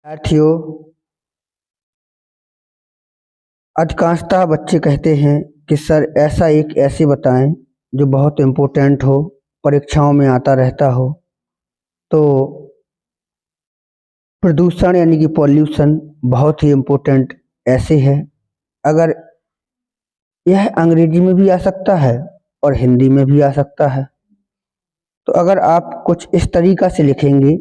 विद्यार्थियों, अधिकांशतः बच्चे कहते हैं कि सर ऐसे बताएं जो बहुत इम्पोर्टेंट हो, परीक्षाओं में आता रहता हो। तो प्रदूषण यानी कि पॉल्यूशन बहुत ही इम्पोर्टेंट ऐसे है। अगर यह अंग्रेजी में भी आ सकता है और हिंदी में भी आ सकता है। तो अगर आप कुछ इस तरीका से लिखेंगे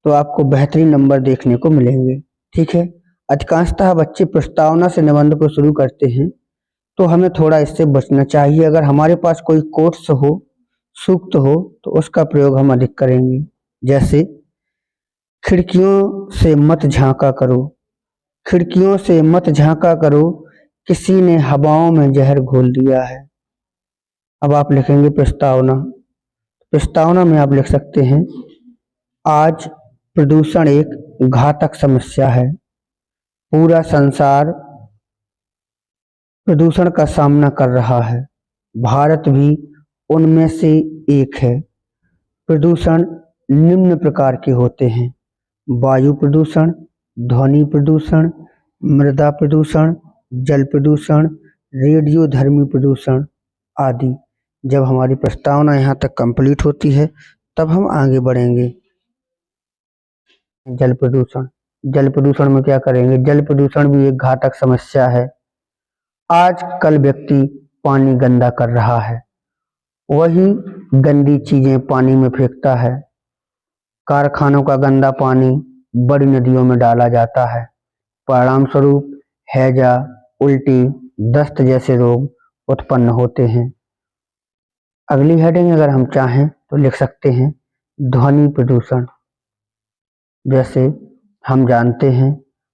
तो आपको बेहतरीन नंबर देखने को मिलेंगे। ठीक है। अधिकांशतः बच्चे प्रस्तावना से निबंध को शुरू करते हैं, तो हमें थोड़ा इससे बचना चाहिए। अगर हमारे पास कोई कोट्स हो, सूक्त हो, तो उसका प्रयोग हम अधिक करेंगे। जैसे खिड़कियों से मत झांका करो, खिड़कियों से मत झांका करो, किसी ने हवाओं में जहर घोल दिया है। अब आप लिखेंगे प्रस्तावना। प्रस्तावना में आप लिख सकते हैं, आज प्रदूषण एक घातक समस्या है। पूरा संसार प्रदूषण का सामना कर रहा है, भारत भी उनमें से एक है। प्रदूषण निम्न प्रकार के होते हैं: वायु प्रदूषण, ध्वनि प्रदूषण, मृदा प्रदूषण, जल प्रदूषण, रेडियोधर्मी प्रदूषण आदि। जब हमारी प्रस्तावना यहाँ तक कंप्लीट होती है तब हम आगे बढ़ेंगे। जल प्रदूषण। जल प्रदूषण में क्या करेंगे? जल प्रदूषण भी एक घातक समस्या है। आजकल व्यक्ति पानी गंदा कर रहा है, वही गंदी चीजें पानी में फेंकता है। कारखानों का गंदा पानी बड़ी नदियों में डाला जाता है। परिणाम स्वरूप हैजा, उल्टी, दस्त जैसे रोग उत्पन्न होते हैं। अगली हेडिंग अगर हम चाहें तो लिख सकते हैं ध्वनि प्रदूषण। जैसे हम जानते हैं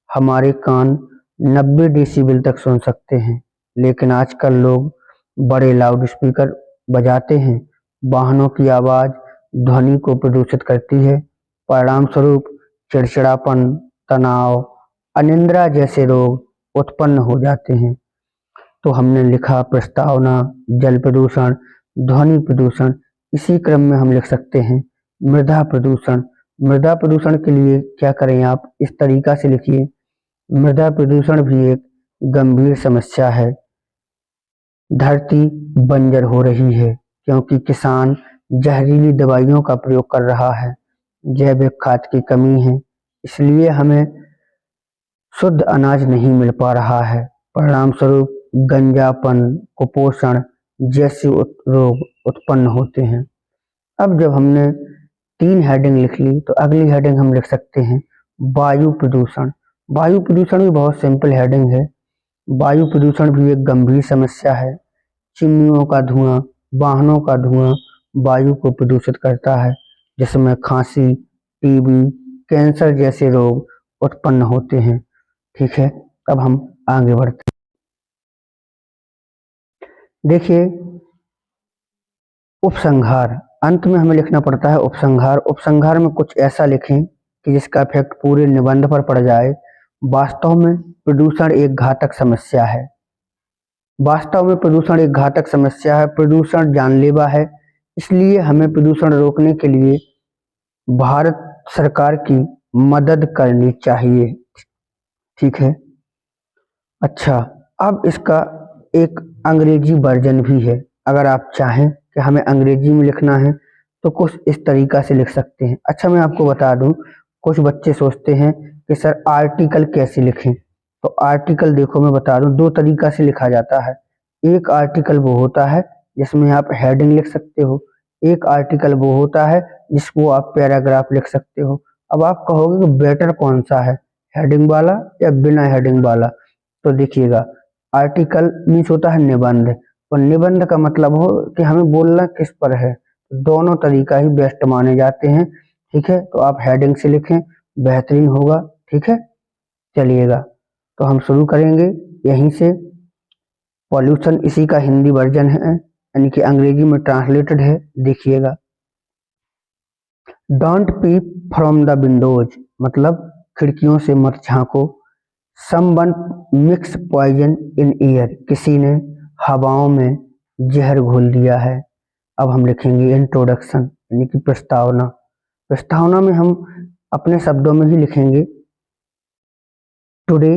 हमारे कान 90 डेसिबल तक सुन सकते हैं, लेकिन आजकल लोग बड़े लाउड स्पीकर बजाते हैं। वाहनों की आवाज ध्वनि को प्रदूषित करती है। परिणाम स्वरूप चिड़चिड़ापन, तनाव, अनिद्रा जैसे रोग उत्पन्न हो जाते हैं। तो हमने लिखा प्रस्तावना, जल प्रदूषण, ध्वनि प्रदूषण। इसी क्रम में हम लिख सकते हैं मृदा प्रदूषण। मृदा प्रदूषण के लिए क्या करें? आप इस तरीका से लिखिए, मृदा प्रदूषण भी एक गंभीर समस्या है। धरती बंजर हो रही है क्योंकि किसान जहरीली दवाइयों का प्रयोग कर रहा है। जैविक खाद की कमी है, इसलिए हमें शुद्ध अनाज नहीं मिल पा रहा है। परिणाम स्वरूप गंजापन, कुपोषण जैसे रोग उत्पन्न होते हैं। अब जब हमने 3 हेडिंग लिख ली तो अगली हेडिंग हम लिख सकते हैं वायु प्रदूषण। वायु प्रदूषण भी बहुत सिंपल हेडिंग है। वायु प्रदूषण भी एक गंभीर समस्या है। चिमनियों का धुआं, वाहनों का धुआं वायु को प्रदूषित करता है, जिसमें खांसी, टीबी, कैंसर जैसे रोग उत्पन्न होते हैं। ठीक है। अब हम आगे बढ़ते हैं। देखिए, उपसंहार। अंत में हमें लिखना पड़ता है उपसंहार। उपसंहार में कुछ ऐसा लिखें कि जिसका इफेक्ट पूरे निबंध पर पड़ जाए। वास्तव में प्रदूषण एक घातक समस्या है। वास्तव में प्रदूषण एक घातक समस्या है। प्रदूषण जानलेवा है, इसलिए हमें प्रदूषण रोकने के लिए भारत सरकार की मदद करनी चाहिए। ठीक है। अच्छा, अब इसका एक अंग्रेजी वर्जन भी है। अगर आप चाहें कि हमें अंग्रेजी में लिखना है तो कुछ इस तरीका से लिख सकते हैं। अच्छा, मैं आपको बता दूं, कुछ बच्चे सोचते हैं कि सर आर्टिकल कैसे लिखें। तो आर्टिकल देखो मैं बता दूं, 2 तरीका से लिखा जाता है। एक आर्टिकल वो होता है जिसमें आप हेडिंग लिख सकते हो, एक आर्टिकल वो होता है जिसको आप पैराग्राफ लिख सकते हो। अब आप कहोगे कि बेटर कौन सा है, हेडिंग वाला या बिना हेडिंग वाला? तो देखिएगा, आर्टिकल मीन्स होता है निबंध, और निबंध का मतलब हो कि हमें बोलना किस पर है। दोनों तरीका ही बेस्ट माने जाते हैं। ठीक है। तो आप हेडिंग से लिखें, बेहतरीन होगा। ठीक है। चलिएगा, तो हम शुरू करेंगे यहीं से। पॉल्यूशन इसी का हिंदी वर्जन है, यानी कि अंग्रेजी में ट्रांसलेटेड है। देखिएगा, don't peep from the windows, मतलब खिड़कियों से मत झांको। Someone mix poison in air, किसी ने हवाओं में जहर घोल दिया है। अब हम लिखेंगे इंट्रोडक्शन, यानी कि प्रस्तावना। प्रस्तावना में हम अपने शब्दों में ही लिखेंगे टुडे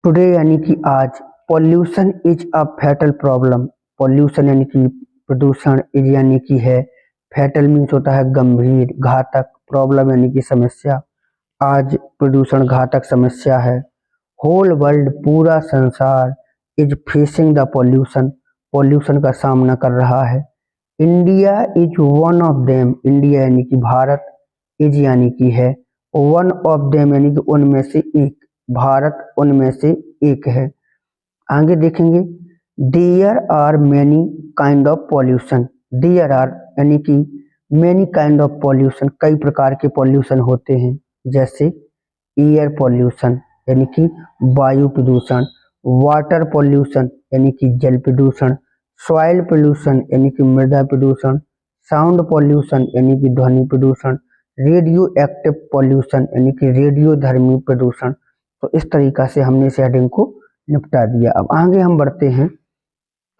टुडे यानी कि आज, pollution is a fatal problem. Pollution यानी कि प्रदूषण, इज यानी कि है, फैटल मीन्स होता है गंभीर, घातक, प्रॉब्लम यानी कि समस्या। आज प्रदूषण घातक समस्या है। होल वर्ल्ड पूरा संसार is facing the pollution, pollution का सामना कर रहा है। India is one of them, India यानी कि भारत, इज यानी कि है, वन ऑफ देम यानी कि उनमें से एक, भारत उनमें से एक है। आगे देखेंगे, there are many kind of pollution, there are यानी कि मैनी काइंड ऑफ पॉल्यूशन, कई प्रकार के पॉल्यूशन होते हैं, जैसे एयर पॉल्यूशन यानी कि वायु प्रदूषण, वाटर पॉल्यूशन यानी कि जल प्रदूषण, सॉइल पोल्यूशन यानी कि मृदा प्रदूषण, साउंड पॉल्यूशन यानी कि ध्वनि प्रदूषण, रेडियो एक्टिव पॉल्यूशन यानी कि रेडियोधर्मी प्रदूषण। तो इस तरीका से हमने इस हेडिंग को निपटा दिया। अब आगे हम बढ़ते हैं,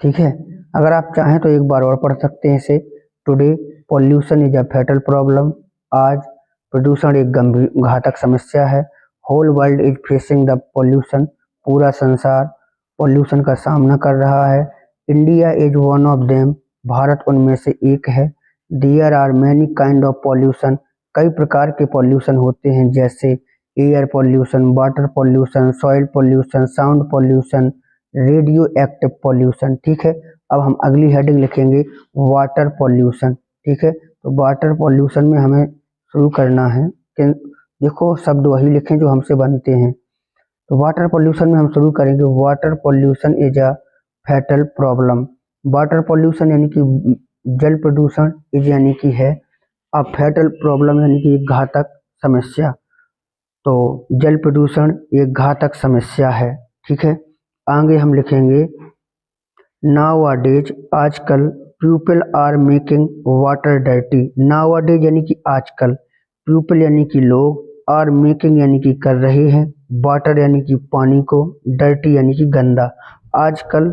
ठीक है। अगर आप चाहें तो एक बार और पढ़ सकते हैं इसे। Today pollution is a fatal problem, आज प्रदूषण एक गंभीर घातक समस्या है। Whole world is facing the pollution, पूरा संसार पॉल्यूशन का सामना कर रहा है। India is one of them, भारत उनमें से एक है। There are many kind of pollution, कई प्रकार के पॉल्यूशन होते हैं, जैसे air pollution, water pollution, soil pollution, sound pollution, radioactive pollution. ठीक है, अब हम अगली हेडिंग लिखेंगे वाटर पॉल्यूशन। ठीक है, तो वाटर पॉल्यूशन में हमें शुरू करना है कि देखो शब्द वही लिखें जो हमसे बनते हैं। तो वाटर पॉल्यूशन में हम शुरू करेंगे, water pollution is a fatal problem. Water pollution यानी कि जल प्रदूषण, इज यानी कि है, अ फैटल प्रॉब्लम यानी कि एक घातक समस्या। तो जल प्रदूषण एक घातक समस्या है। ठीक है, आगे हम लिखेंगे नाउअडेज, आजकल, people are making water dirty. Nowadays यानी कि आजकल, पीपल यानी कि लोग, आर मेकिंग यानी कि कर रहे हैं, वाटर यानी कि पानी को, डर्टी यानी कि गंदा। आजकल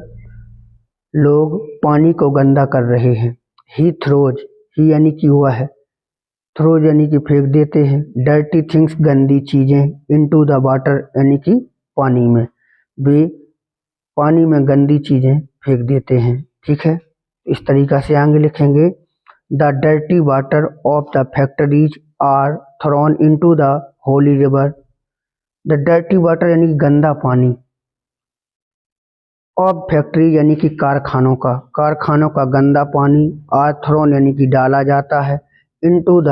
लोग पानी को गंदा कर रहे हैं। ही थ्रोज, ही यानी कि हुआ है, थ्रोज यानी कि फेंक देते हैं, डर्टी थिंग्स गंदी चीजें, इनटू द वाटर यानी कि पानी में, वे पानी में गंदी चीजें फेंक देते हैं। ठीक है, इस तरीका से आगे लिखेंगे the dirty water of the factories are thrown into the holy river. The dirty water यानी कि गंदा पानी, ऑफ फैक्ट्री यानी कि कारखानों का गंदा पानी, आर थ्रोन यानी कि डाला जाता है, इनटू द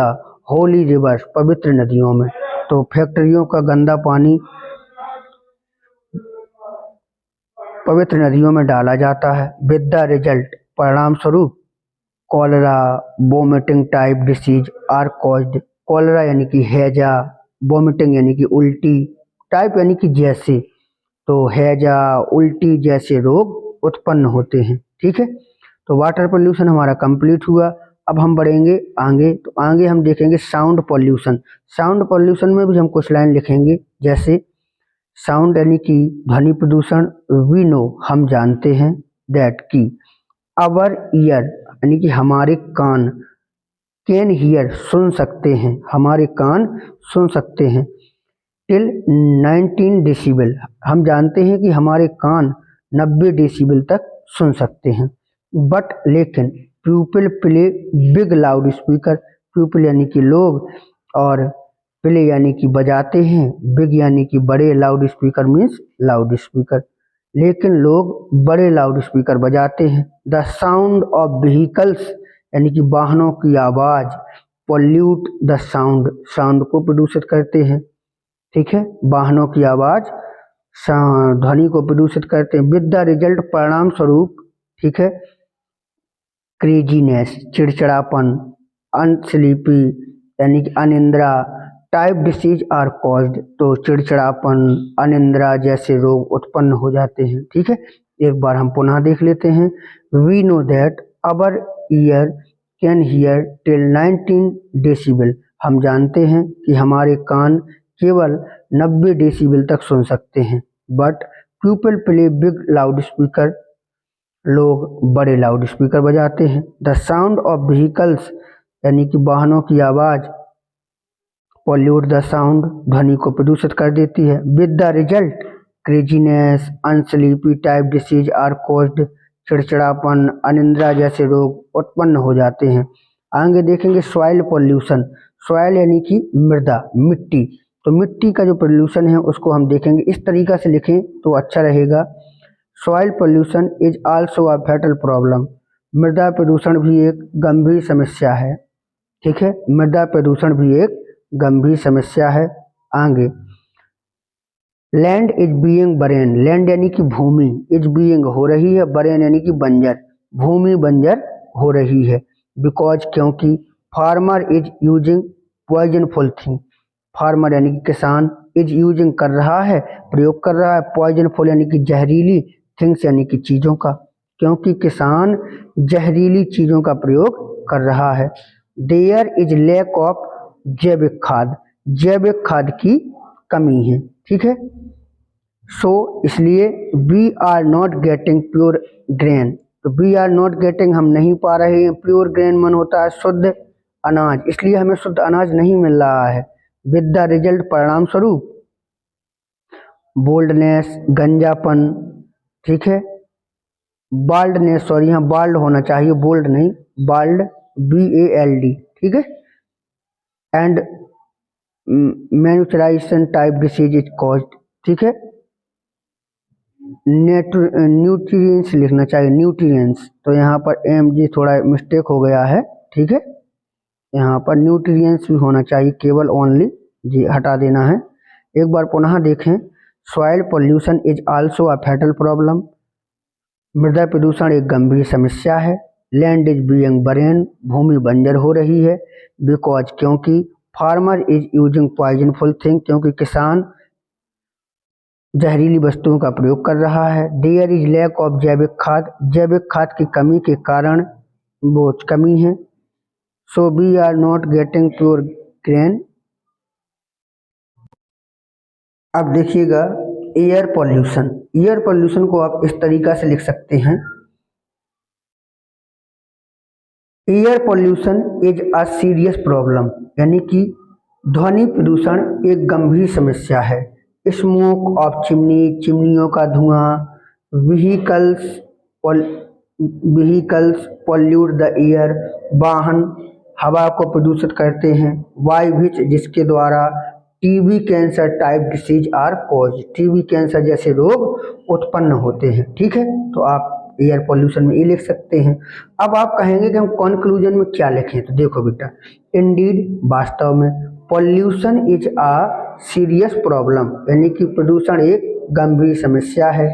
होली रिवर पवित्र नदियों में। तो फैक्ट्रियों का गंदा पानी पवित्र नदियों में डाला जाता है। विद द रिजल्ट, परिणाम स्वरूप, cholera, vomiting type disease are caused. Cholera यानी कि हैजा, वोमिटिंग यानी कि उल्टी, टाइप यानी कि जैसे, तो हैजा, उल्टी जैसे रोग उत्पन्न होते हैं। ठीक है, तो वाटर पोल्यूशन हमारा कंप्लीट हुआ। अब हम बढ़ेंगे आगे, तो आगे हम देखेंगे साउंड पोल्यूशन। साउंड पोल्यूशन में भी हम कुछ लाइन लिखेंगे, जैसे साउंड यानी कि ध्वनि प्रदूषण, वी नो हम जानते हैं, दैट की, अवर ईयर यानी कि हमारे कान, कैन हियर सुन सकते हैं, हमारे कान सुन सकते हैं, टिल 19 डेसिबल हम जानते हैं कि हमारे कान 90 डेसिबल तक सुन सकते हैं। बट लेकिन people play big loud speaker, people यानी कि लोग, और प्ले यानी कि बजाते हैं, बिग यानी कि बड़े, loud speaker means loud speaker, लेकिन लोग बड़े लाउड स्पीकर बजाते हैं। द साउंड ऑफ व्हीकल्स यानी कि वाहनों की आवाज़, पोल्यूट द साउंड, साउंड को प्रदूषित करते हैं। ठीक है, वाहनों की आवाज़ ध्वनि को प्रदूषित करते हैं। विद द रिजल्ट, परिणाम स्वरूप, ठीक है, क्रेजीनेस चिड़चिड़ापन, अनस्लीपी यानी कि अनिंद्रा, टाइप डिसीज आर कॉज्ड, तो चिड़चिड़ापन, अनिंद्रा जैसे रोग उत्पन्न हो जाते हैं। ठीक है, एक बार हम पुनः देख लेते हैं। We know that our ear can hear till 19 decibel, हम जानते हैं कि हमारे कान केवल 90 डेसिबल तक सुन सकते हैं। But people play big loud speaker, लोग बड़े लाउड स्पीकर बजाते हैं। द साउंड ऑफ व्हीकल्स यानी कि वाहनों की आवाज़, पॉल्यूट द साउंड, ध्वनि को प्रदूषित कर देती है। With the result craziness, unsleepy type disease are caused, चिड़चिड़ापन, अनिद्रा जैसे रोग उत्पन्न हो जाते हैं। आगे देखेंगे सॉइल पॉल्यूशन। सॉइल यानी कि मृदा, मिट्टी। तो मिट्टी का जो पोल्यूशन है उसको हम देखेंगे, इस तरीका से लिखें तो अच्छा रहेगा। Soil pollution is also a fatal problem. मृदा प्रदूषण भी एक गंभीर समस्या है। ठीक है, मृदा प्रदूषण भी एक गंभीर समस्या है। आगे land is being Bahrain, land यानी कि भूमि, इज बीइंग हो रही है, बरेन यानी कि बंजर, भूमि बंजर हो रही है। बिकॉज क्योंकि farmer is using poisonful thing, farmer यानी कि किसान, इज यूजिंग कर रहा है, प्रयोग कर रहा है, पॉइजनफुल यानी कि जहरीली, थिंग्स यानी कि चीज़ों का, क्योंकि किसान जहरीली चीज़ों का प्रयोग कर रहा है। देयर इज लैक ऑफ जैविक खाद, जैविक खाद की कमी है। ठीक है, सो इसलिए we are not getting pure grain, तो वी आर नॉट गेटिंग हम नहीं पा रहे हैं, प्योर ग्रेन मन होता है शुद्ध अनाज, इसलिए हमें शुद्ध अनाज नहीं मिल रहा है। विद द रिजल्ट परिणाम स्वरूप बोल्डनेस, गंजापन, ठीक है, बाल्डनेस, सॉरी यहाँ बाल्ड होना चाहिए, बोल्ड नहीं, बाल्ड, BALD, ठीक है, and manurization type disease is caused, ठीक है, न्यूट्रिएंट्स लिखना चाहिए, न्यूट्रिएंट्स, तो यहाँ पर MG थोड़ा मिस्टेक हो गया है। ठीक है, यहाँ पर न्यूट्रिएंट्स भी होना चाहिए, केवल ओनली जी हटा देना है। एक बार पुनः देखें, soil pollution is also a fatal problem, मृदा प्रदूषण एक गंभीर समस्या है। लैंड इज बीइंग बरेन, भूमि बंजर हो रही है। बिकॉज क्योंकि farmer is using poisonful thing, क्योंकि किसान जहरीली वस्तुओं का प्रयोग कर रहा है। देयर इज लैक ऑफ जैविक खाद, जैविक खाद की कमी के कारण वो कमी है। So we are not getting pure grain. अब देखिएगा एयर पॉल्यूशन, एयर पॉल्यूशन को आप इस तरीका से लिख सकते हैं, air pollution is a serious problem, यानी कि ध्वनि प्रदूषण एक गंभीर समस्या है। स्मोक ऑफ चिमनी, चिमनियों का धुआं, व्हीकल्स पॉल्यूट द एयर, वाहन हवा को प्रदूषित करते हैं। वायु जिसके द्वारा TB cancer type disease are cause, TB cancer जैसे रोग उत्पन्न होते हैं। ठीक है, तो आप एयर पॉल्यूशन में ये लिख सकते हैं। अब आप कहेंगे कि हम कंक्लूजन में क्या लिखें, तो देखो बेटा, इंडीड वास्तव में, pollution is a serious problem, यानी कि प्रदूषण एक गंभीर समस्या है।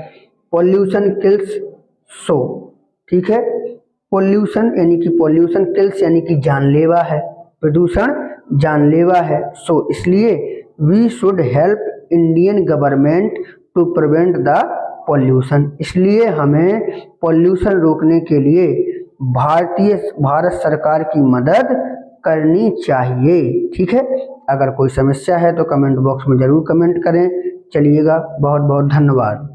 पॉल्यूशन किल्स, सो, ठीक है, पॉल्यूशन यानी कि पॉल्यूशन किल्स यानी कि जानलेवा है, प्रदूषण जानलेवा है। सो इसलिए we should help Indian government to prevent the pollution, इसलिए हमें पॉल्यूशन रोकने के लिए भारत सरकार की मदद करनी चाहिए। ठीक है, अगर कोई समस्या है तो कमेंट बॉक्स में ज़रूर कमेंट करें। चलिएगा, बहुत बहुत धन्यवाद।